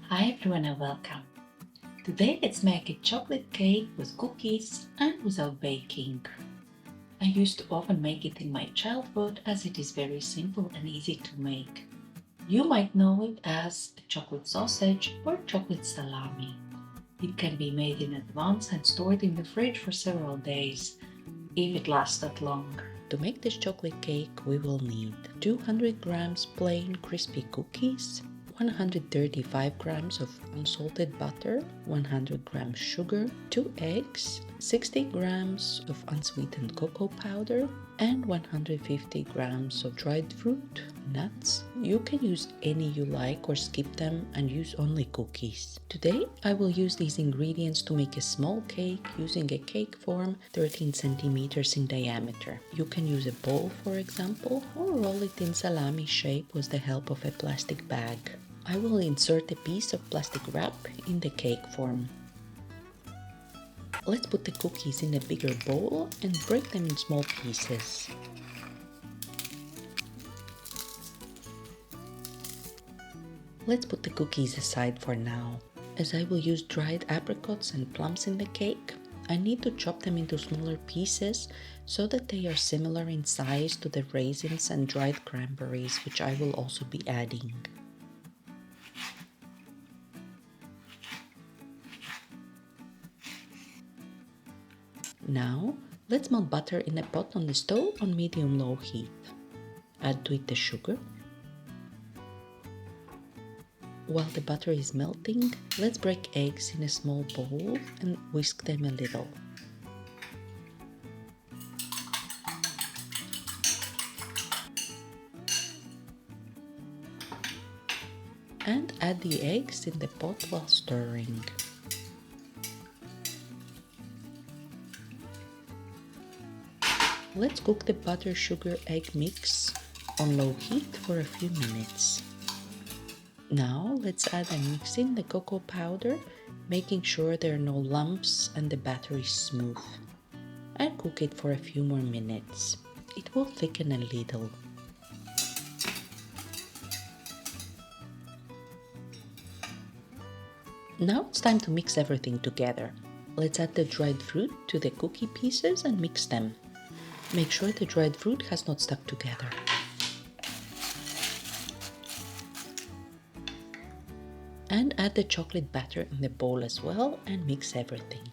Hi everyone and welcome. Today let's make a chocolate cake with cookies and without baking. I used to often make it in my childhood as it is very simple and easy to make. You might know it as a chocolate sausage or chocolate salami. It can be made in advance and stored in the fridge for several days, if it lasts that long. To make this chocolate cake, we will need 200 grams plain crispy cookies, 135 grams of unsalted butter, 100 grams sugar, 2 eggs, 60 grams of unsweetened cocoa powder, and 150 grams of dried fruit, nuts. You can use any you like or skip them and use only cookies. Today I will use these ingredients to make a small cake using a cake form 13 centimeters in diameter. You can use a bowl, for example, or roll it in salami shape with the help of a plastic bag. I will insert a piece of plastic wrap in the cake form. Let's put the cookies in a bigger bowl and break them in small pieces. Let's put the cookies aside for now. As I will use dried apricots and plums in the cake, I need to chop them into smaller pieces so that they are similar in size to the raisins and dried cranberries, which I will also be adding. Now, let's melt butter in a pot on the stove on medium-low heat. Add to it the sugar. While the butter is melting, let's break eggs in a small bowl and whisk them a little. And add the eggs in the pot while stirring. Let's cook the butter, sugar, egg mix on low heat for a few minutes. Now let's add and mix in the cocoa powder, making sure there are no lumps and the batter is smooth. And cook it for a few more minutes. It will thicken a little. Now it's time to mix everything together. Let's add the dried fruit to the cookie pieces and mix them. Make sure the dried fruit has not stuck together. And add the chocolate batter in the bowl as well and mix everything.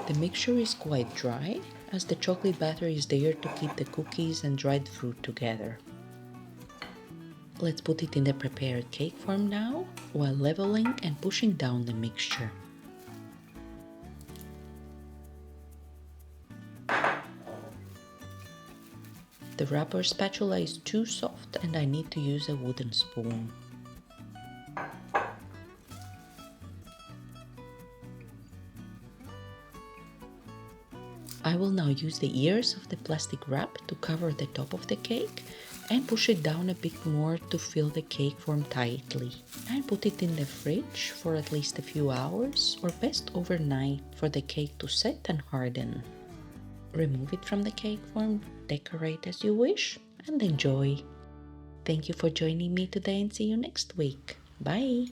The mixture is quite dry, as the chocolate batter is there to keep the cookies and dried fruit together. Let's put it in the prepared cake form now, while leveling and pushing down the mixture. The wrapper spatula is too soft and I need to use a wooden spoon. I will now use the ears of the plastic wrap to cover the top of the cake and push it down a bit more to fill the cake form tightly. And put it in the fridge for at least a few hours or best overnight for the cake to set and harden. Remove it from the cake form, decorate as you wish, and enjoy. Thank you for joining me today and see you next week. Bye!